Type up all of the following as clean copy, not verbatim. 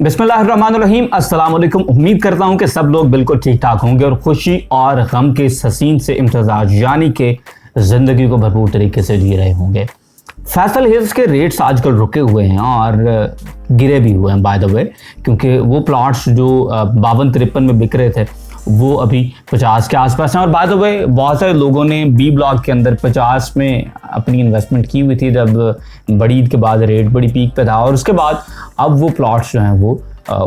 बिस्मिल्लाहिर्रहमानिर्रहीम, अस्सलाम वालेकुम। उम्मीद करता हूं कि सब लोग बिल्कुल ठीक ठाक होंगे और खुशी और गम के इस हसीन से इम्तजाज यानी कि ज़िंदगी को भरपूर तरीके से जी रहे होंगे। फैसल हिल्स के रेट्स आजकल रुके हुए हैं और गिरे भी हुए हैं बाय द वे, क्योंकि वो प्लॉट्स जो 52-53 में बिक रहे थे वो अभी 50 के आसपास हैं। और बाय द वे बहुत सारे लोगों ने बी ब्लॉक के अंदर 50 में अपनी इन्वेस्टमेंट की हुई थी जब बड़ी ईद के बाद रेट बड़ी पीक पे था, और उसके बाद अब वो प्लॉट्स जो हैं वो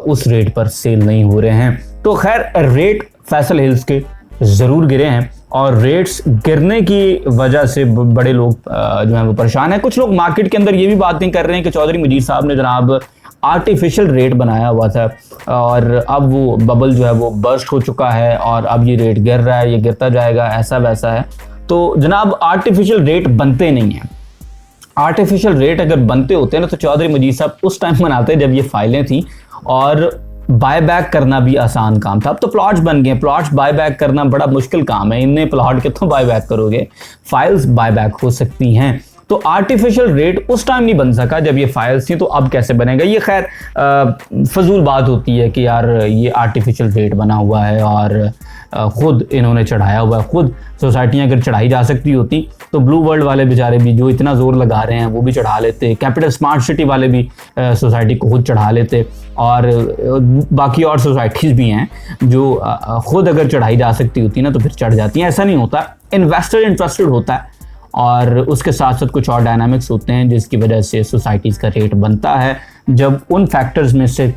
उस रेट पर सेल नहीं हो रहे हैं। तो खैर रेट फैसल हिल्स के ज़रूर गिरे हैं और रेट्स गिरने की वजह से बड़े लोग जो हैं वो परेशान हैं। कुछ लोग मार्केट के अंदर ये भी बातें कर रहे हैं कि चौधरी मजीद साहब ने जनाब आर्टिफिशियल रेट बनाया हुआ था और अब वो बबल जो है वो बर्स्ट हो चुका है और अब ये रेट गिर रहा है, ये गिरता जाएगा, ऐसा वैसा है। तो जनाब आर्टिफिशियल रेट बनते नहीं हैं। आर्टिफिशियल रेट अगर बनते होते हैं ना तो चौधरी मजीद साहब उस टाइम बनाते जब ये फाइलें थी और बाय बैक करना भी आसान काम था। अब तो प्लॉट्स बन गए, प्लॉट्स बाय बैक करना बड़ा मुश्किल काम है। इन्हें प्लॉट कितना बाय बैक करोगे, फाइल्स बाय बैक हो सकती हैं। तो आर्टिफिशियल रेट उस टाइम नहीं बन सका जब ये फाइल्स थी, तो अब कैसे बनेगा? ये खैर फजूल बात होती है कि यार ये आर्टिफिशियल रेट बना हुआ है और खुद इन्होंने चढ़ाया हुआ है। खुद सोसाइटियाँ अगर चढ़ाई जा सकती होती तो ब्लू वर्ल्ड वाले बेचारे भी जो इतना जोर लगा रहे हैं वो भी चढ़ा लेते, कैपिटल स्मार्ट सिटी वाले भी सोसाइटी को खुद चढ़ा लेते, और बाकी और सोसाइटीज़ भी हैं जो खुद अगर चढ़ाई जा सकती होती ना तो फिर चढ़ जाती हैं। ऐसा नहीं होता, इन्वेस्टर इंटरेस्टेड होता है और उसके साथ साथ कुछ और डायनामिक्स होते हैं जिसकी वजह से सोसाइटीज़ का रेट बनता है। जब उन फैक्टर्स में से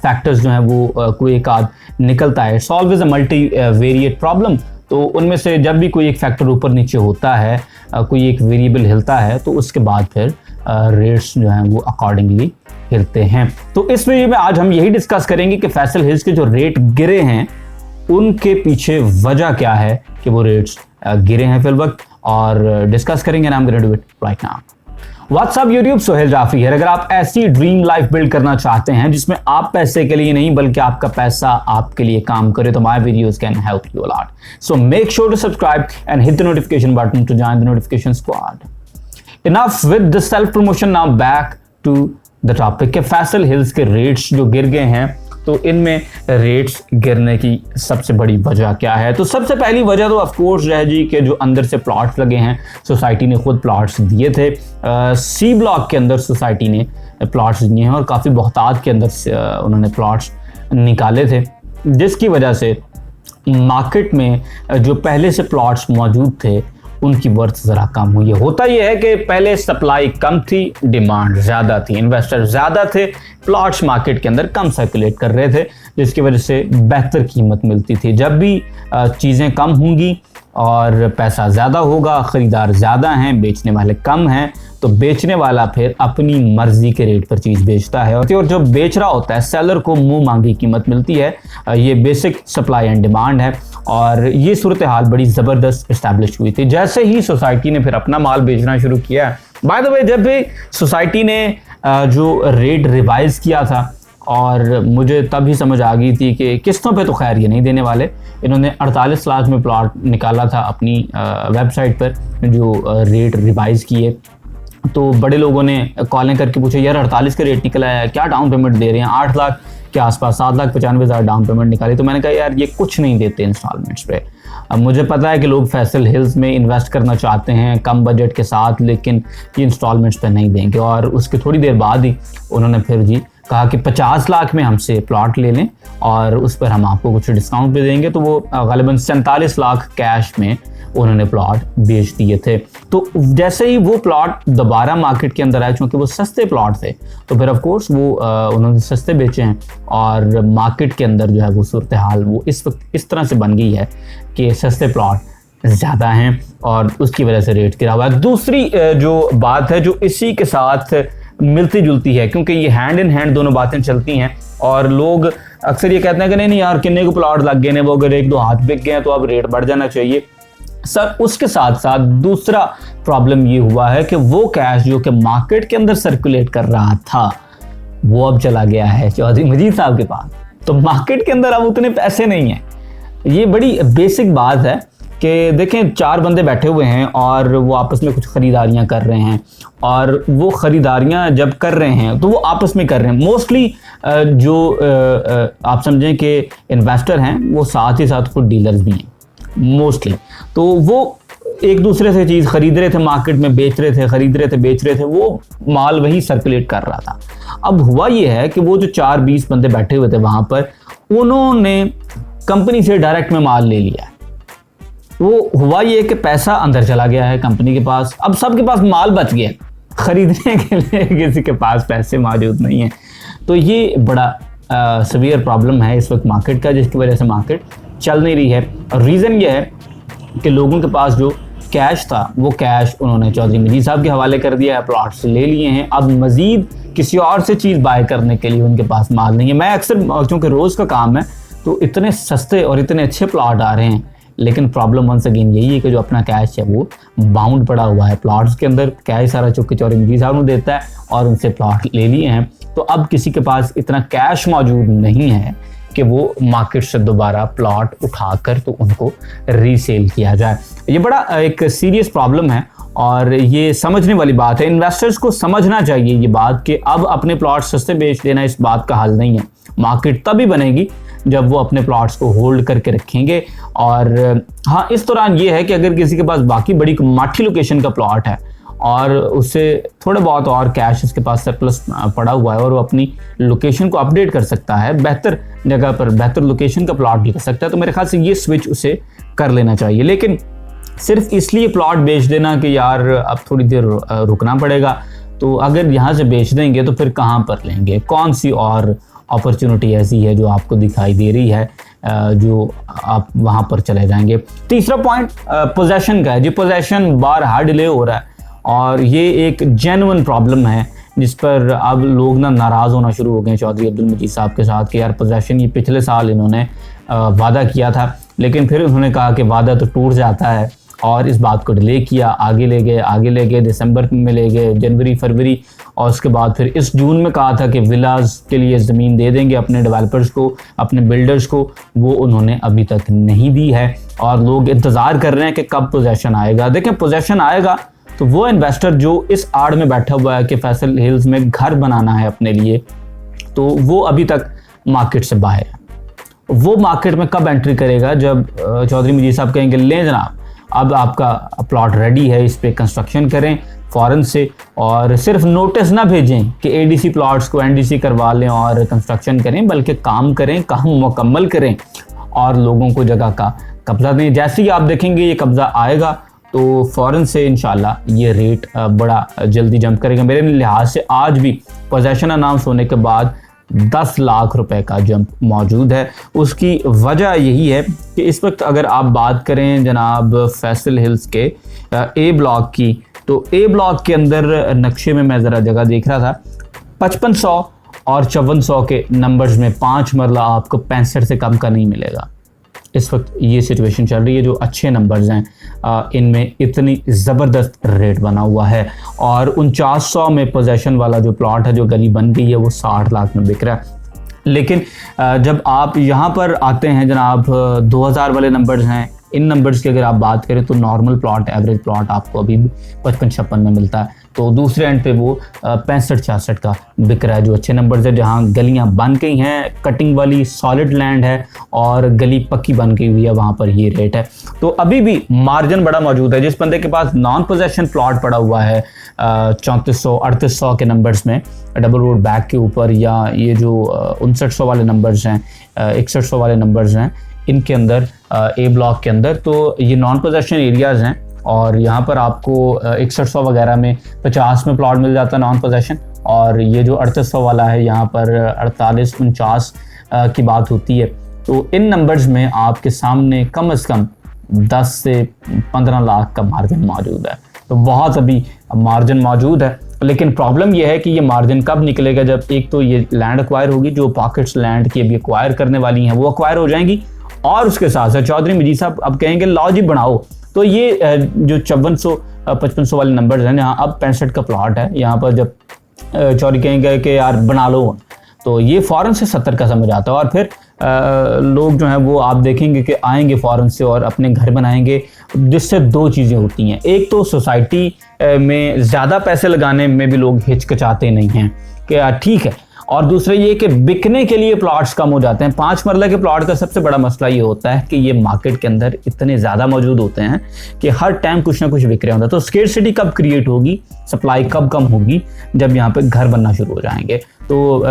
फैक्टर्स जो हैं वो कोई एक आध निकलता है, solve is a multi variate problem, तो उनमें से जब भी कोई एक फैक्टर ऊपर नीचे होता है, कोई एक वेरिएबल हिलता है, तो उसके बाद फिर रेट्स जो हैं वो अकॉर्डिंगली हिलते हैं। तो इस वीडियो में आज हम यही डिस्कस करेंगे कि फैसल हिल्स के जो रेट गिरे हैं उनके पीछे वजह क्या है कि वो रेट्स गिरे हैं फिल वक्त, और डिस्कस करेंगे। नाम gonna do it right now. What's up YouTube, Sohail Jaffi है। अगर आप ऐसी ड्रीम लाइफ बिल्ड करना चाहते हैं जिसमें आप पैसे के लिए नहीं बल्कि आपका पैसा आपके लिए काम करे, तो my videos can help you a lot. So make sure to subscribe and hit the notification button to join the notification squad. Enough with the self promotion, now back to the topic के Faisal hills के rates जो गिर गए हैं, तो इनमें rates गिरने की सबसे बड़ी वजह क्या है? तो सबसे पहली वजह तो ऑफ कोर्स रह जी के जो अंदर से प्लॉट्स लगे हैं, सोसाइटी ने खुद प्लॉट्स दिए थे। सी ब्लॉक के अंदर सोसाइटी ने प्लॉट्स दिए हैं और काफ़ी बहुतात के अंदर से उन्होंने प्लॉट्स निकाले थे, जिसकी वजह से मार्केट में जो पहले से प्लॉट्स मौजूद थे उनकी वर्थ ज़रा कम हुई है। होता यह है कि पहले सप्लाई कम थी, डिमांड ज़्यादा थी, इन्वेस्टर ज़्यादा थे, प्लॉट्स मार्केट के अंदर कम सर्कुलेट कर रहे थे, जिसकी वजह से बेहतर कीमत मिलती थी। जब भी चीज़ें कम होंगी और पैसा ज़्यादा होगा, ख़रीदार ज़्यादा हैं, बेचने वाले कम हैं, तो बेचने वाला फिर अपनी मर्ज़ी के रेट पर चीज़ बेचता है और जो बेच रहा होता है सेलर को मुंह मांगी कीमत मिलती है। ये बेसिक सप्लाई एंड डिमांड है और ये सूरत हाल बड़ी ज़बरदस्त इस्टेब्लिश हुई थी जैसे ही सोसाइटी ने फिर अपना माल बेचना शुरू किया। बाय द वे जब भी सोसाइटी ने जो रेट रिवाइज़ किया था और मुझे तभी समझ आ गई थी कि किस्तों पे तो खैर ये नहीं देने वाले। इन्होंने 48 लाख में प्लॉट निकाला था अपनी वेबसाइट पर जो रेट रिवाइज़ किए, तो बड़े लोगों ने कॉलें करके पूछे यार 48 का रेट निकला है, क्या डाउन पेमेंट दे रहे हैं? 8 लाख के आसपास, 7,95,000 डाउन पेमेंट निकाली। तो मैंने कहा यार ये कुछ नहीं देते इंस्टॉलमेंट्स पे। अब मुझे पता है कि लोग फैसल हिल्स में इन्वेस्ट करना चाहते हैं कम बजट के साथ, लेकिन ये इंस्टॉलमेंट्स पे नहीं देंगे। और उसके थोड़ी देर बाद ही उन्होंने फिर जी कहा कि 50 लाख में हमसे प्लॉट ले लें और उस पर हम आपको कुछ डिस्काउंट पे देंगे। तो वो ग़ालिबन 47 लाख कैश में उन्होंने प्लॉट बेच दिए थे। तो जैसे ही वो प्लॉट दोबारा मार्केट के अंदर आए, क्योंकि वो सस्ते प्लॉट थे, तो फिर ऑफ कोर्स वो उन्होंने सस्ते बेचे हैं और मार्केट के अंदर जो है वो सूरत हाल वो इस वक्त इस तरह से बन गई है कि सस्ते प्लॉट ज़्यादा हैं और उसकी वजह से रेट गिरा हुआ है। दूसरी जो बात है जो इसी के साथ मिलती जुलती है, क्योंकि ये हैंड इन हैंड दोनों बातें चलती हैं और लोग अक्सर ये कहते हैं कि नहीं यार किन्ने को प्लॉट लग गए ने, वो अगर एक दो हाथ बिक गए हैं तो अब रेट बढ़ जाना चाहिए। सर उसके साथ साथ दूसरा प्रॉब्लम ये हुआ है कि वो कैश जो कि मार्केट के अंदर सर्कुलेट कर रहा था वो अब चला गया है चौधरी मजीद साहब के पास। तो मार्केट के अंदर अब उतने पैसे नहीं हैं। ये बड़ी बेसिक बात है कि देखें 4 बंदे बैठे हुए हैं और वो आपस में कुछ ख़रीदारियाँ कर रहे हैं, और वो ख़रीदारियाँ जब कर रहे हैं तो वो आपस में कर रहे हैं। मोस्टली जो आप समझें कि इन्वेस्टर हैं वो साथ ही साथ खुद डीलर्स भी हैं मोस्टली, तो वो एक दूसरे से चीज़ खरीद रहे थे, मार्केट में बेच रहे थे, खरीद रहे थे, बेच रहे थे, वो माल वही सर्कुलेट कर रहा था। अब हुआ ये है कि वो जो 4-20 बंदे बैठे हुए थे वहाँ पर, उन्होंने कंपनी से डायरेक्ट में माल ले लिया है। वो हुआ ये कि पैसा अंदर चला गया है कंपनी के पास, अब सबके पास माल बच गया, खरीदने के लिए किसी के पास पैसे मौजूद नहीं है। तो ये बड़ा सीवियर प्रॉब्लम है इस वक्त मार्केट का, जिसकी वजह से मार्केट चल नहीं रही है। और रीज़न ये है कि लोगों के पास जो कैश था वो कैश उन्होंने चौधरी मजीद साहब के हवाले कर दिया है, प्लॉट्स ले लिए हैं, अब मज़ीद किसी और से चीज़ बाय करने के लिए उनके पास माल नहीं है। मैं अक्सर, क्योंकि रोज़ का काम है, तो इतने सस्ते और इतने अच्छे प्लॉट आ रहे हैं, लेकिन प्रॉब्लम वंस अगेन यही है कि जो अपना कैश है वो बाउंड पड़ा हुआ है प्लॉट्स के अंदर। कैश सारा चुप के चौधरी मजीद साहब ने देता है और उनसे प्लॉट ले लिए हैं, तो अब किसी के पास इतना कैश मौजूद नहीं है कि वो मार्केट से दोबारा प्लॉट उठाकर तो उनको रीसेल किया जाए। ये बड़ा एक सीरियस प्रॉब्लम है और ये समझने वाली बात है। इन्वेस्टर्स को समझना चाहिए ये बात कि अब अपने प्लॉट सस्ते बेच देना इस बात का हल नहीं है। मार्केट तभी बनेगी जब वो अपने प्लॉट्स को होल्ड करके रखेंगे। और हाँ, इस दौरान ये है कि अगर किसी के पास बाकी बड़ी माठी लोकेशन का प्लॉट है और उससे थोड़ा बहुत और कैश उसके पास सरप्लस पड़ा हुआ है और वो अपनी लोकेशन को अपडेट कर सकता है, बेहतर जगह पर बेहतर लोकेशन का प्लॉट भी कर सकता है, तो मेरे ख्याल से ये स्विच उसे कर लेना चाहिए। लेकिन सिर्फ इसलिए प्लॉट बेच देना कि यार अब थोड़ी देर रुकना पड़ेगा, तो अगर यहाँ से बेच देंगे तो फिर कहाँ पर लेंगे? कौन सी और अपॉर्चुनिटी ऐसी है जो आपको दिखाई दे रही है जो आप वहाँ पर चले जाएंगे? तीसरा पॉइंट पोजेशन का है जी। पोजेशन बार डिले हो रहा है और ये एक जेन्युइन प्रॉब्लम है जिस पर अब लोग नाराज़ होना शुरू हो गए चौधरी अब्दुल मजीद साहब के साथ कि यार पोजेशन, ये पिछले साल इन्होंने वादा किया था, लेकिन फिर उन्होंने कहा कि वादा तो टूट जाता है और इस बात को डिले किया, आगे ले गए, दिसंबर में ले गए, जनवरी फरवरी, और उसके बाद फिर इस जून में कहा था कि विलास के लिए ज़मीन दे देंगे अपने डेवलपर्स को, अपने बिल्डर्स को, वो उन्होंने अभी तक नहीं दी है और लोग इंतज़ार कर रहे हैं कि कब पोजेशन आएगा। देखें, पोजेशन आएगा तो वो इन्वेस्टर जो इस आड़ में बैठा हुआ है कि फैसल हिल्स में घर बनाना है अपने लिए, तो वो अभी तक मार्केट से बाहर है। वो मार्केट में कब एंट्री करेगा? जब चौधरी मजीद साहब कहेंगे लें जनाब, अब आपका प्लॉट रेडी है, इस पे कंस्ट्रक्शन करें फ़ौरन से, और सिर्फ नोटिस ना भेजें कि एडीसी प्लॉट्स को एनडीसी करवा लें और कंस्ट्रक्शन करें, बल्कि काम करें, काम मुकम्मल करें और लोगों को जगह का कब्ज़ा दें। जैसे ही आप देखेंगे ये कब्ज़ा आएगा तो फ़ौरन से इंशाल्लाह ये रेट बड़ा जल्दी जंप करेगा। मेरे लिहाज से आज भी पोजेशन अनाउंस होने के बाद 10 लाख रुपए का जंप मौजूद है। उसकी वजह यही है कि इस वक्त अगर आप बात करें जनाब फैसल हिल्स के ए ब्लॉक की, तो ए ब्लॉक के अंदर नक्शे में मैं ज़रा जगह देख रहा था, 5500 और 5400 के नंबर्स में 5 मरला आपको 65 से कम का नहीं मिलेगा। इस वक्त ये सिचुएशन चल रही है। जो अच्छे नंबर्स हैं इनमें इतनी ज़बरदस्त रेट बना हुआ है और 4900 में पोजेशन वाला जो प्लॉट है, जो गली बन गई है, वो 60 लाख में बिक रहा है। लेकिन जब आप यहाँ पर आते हैं जनाब 2000 वाले नंबर्स हैं, इन नंबर्स की अगर आप बात करें तो नॉर्मल प्लॉट, एवरेज प्लॉट आपको अभी 55-56 में मिलता है, तो दूसरे एंड पे वो 65-66 का बिक रहा है। जो अच्छे नंबर्स है, जहाँ गलियाँ बन गई हैं, कटिंग वाली सॉलिड लैंड है और गली पक्की बन गई हुई है, वहाँ पर ये रेट है। तो अभी भी मार्जिन बड़ा मौजूद है। जिस बंदे के पास नॉन पोजेशन प्लॉट पड़ा हुआ है 3400-3800 के नंबर्स में डबल रोड बैक के ऊपर, या ये जो 5900 वाले नंबर्स हैं, 6100 वाले नंबर्स हैं, इनके अंदर ए ब्लॉक के अंदर, तो ये नॉन पोजेशन एरियाज़ हैं और यहाँ पर आपको 6100 वगैरह में 50 में प्लॉट मिल जाता है नॉन पोजेशन, और ये जो 3800 वाला है यहाँ पर 48-49 की बात होती है। तो इन नंबर्स में आपके सामने कम से कम 10 से 15 लाख का मार्जिन मौजूद है। तो बहुत अभी मार्जिन मौजूद है, लेकिन प्रॉब्लम यह है कि ये मार्जिन कब निकलेगा? जब एक तो ये लैंड एक्वायर होगी, जो पॉकेट्स लैंड की अभी एक्वायर करने वाली हैं वो एक्वायर हो जाएंगी, और उसके साथ साथ चौधरी मजीद साहब अब कहेंगे लाओ जी बनाओ। तो ये जो 5400-5500 वाले नंबर्स हैं, जहाँ अब 65 का प्लॉट है, यहाँ पर जब चौधरी कहेंगे कि यार बना लो, तो ये फ़ौरन से 70 का समझ आता है। और फिर लोग जो हैं वो आप देखेंगे कि आएंगे फ़ौरन से और अपने घर बनाएंगे, जिससे दो चीज़ें होती हैं। एक तो सोसाइटी में ज़्यादा पैसे लगाने में भी लोग हिचकिचाते नहीं हैं कि ठीक है, और दूसरा ये कि बिकने के लिए प्लॉट्स कम हो जाते हैं। 5 मरला के प्लॉट का सबसे बड़ा मसला ये होता है कि ये मार्केट के अंदर इतने ज़्यादा मौजूद होते हैं कि हर टाइम कुछ ना कुछ बिक रहा होता है। तो स्केर्सिटी कब क्रिएट होगी, सप्लाई कब कम होगी, जब यहाँ पे घर बनना शुरू हो जाएंगे। तो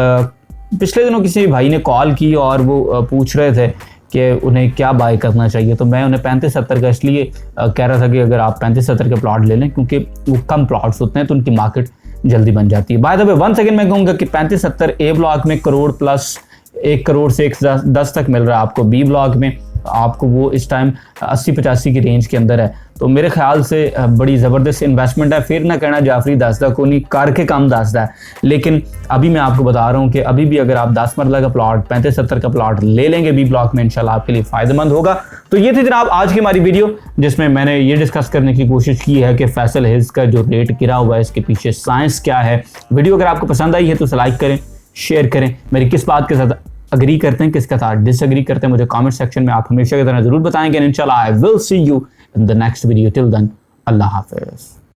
पिछले दिनों किसी भाई ने कॉल की और वो पूछ रहे थे कि उन्हें क्या बाय करना चाहिए। तो मैं उन्हें 35-70 का इसलिए कह रहा था कि अगर आप 35-70 के प्लॉट ले लें, क्योंकि वो कम प्लॉट्स होते हैं तो उनकी मार्केट जल्दी बन जाती है। बाय द वे 1 सेकंड मैं कहूँगा कि 35-70 ए ब्लॉक में करोड़ प्लस, 1 करोड़ से 110 तक मिल रहा है आपको। बी ब्लॉक में आपको वो इस टाइम 80-85 की रेंज के अंदर है। तो मेरे ख्याल से बड़ी ज़बरदस्त इन्वेस्टमेंट है। फिर ना कहना जाफरी दसदा को नहीं करके काम दसदा है, लेकिन अभी मैं आपको बता रहा हूँ कि अभी भी अगर आप 10 मरला का प्लॉट 35-70 का प्लॉट ले लेंगे बी ब्लॉक में, इंशाल्लाह आपके लिए फ़ायदेमंद होगा। तो ये थी जनाब आज की हमारी वीडियो, जिसमें मैंने ये डिस्कस करने की कोशिश की है कि फैसल हिल्स का जो रेट गिरा हुआ है इसके पीछे साइंस क्या है। वीडियो अगर आपको पसंद आई है तो लाइक करें, शेयर करें। मेरी किस बात के साथ अग्री करते हैं, किसका साथ डिसएग्री करते हैं, मुझे कमेंट सेक्शन में आप हमेशा की तरह जरूर बताएंगे। इंशाल्लाह I will see you in the next video. Till then, Allah Hafiz.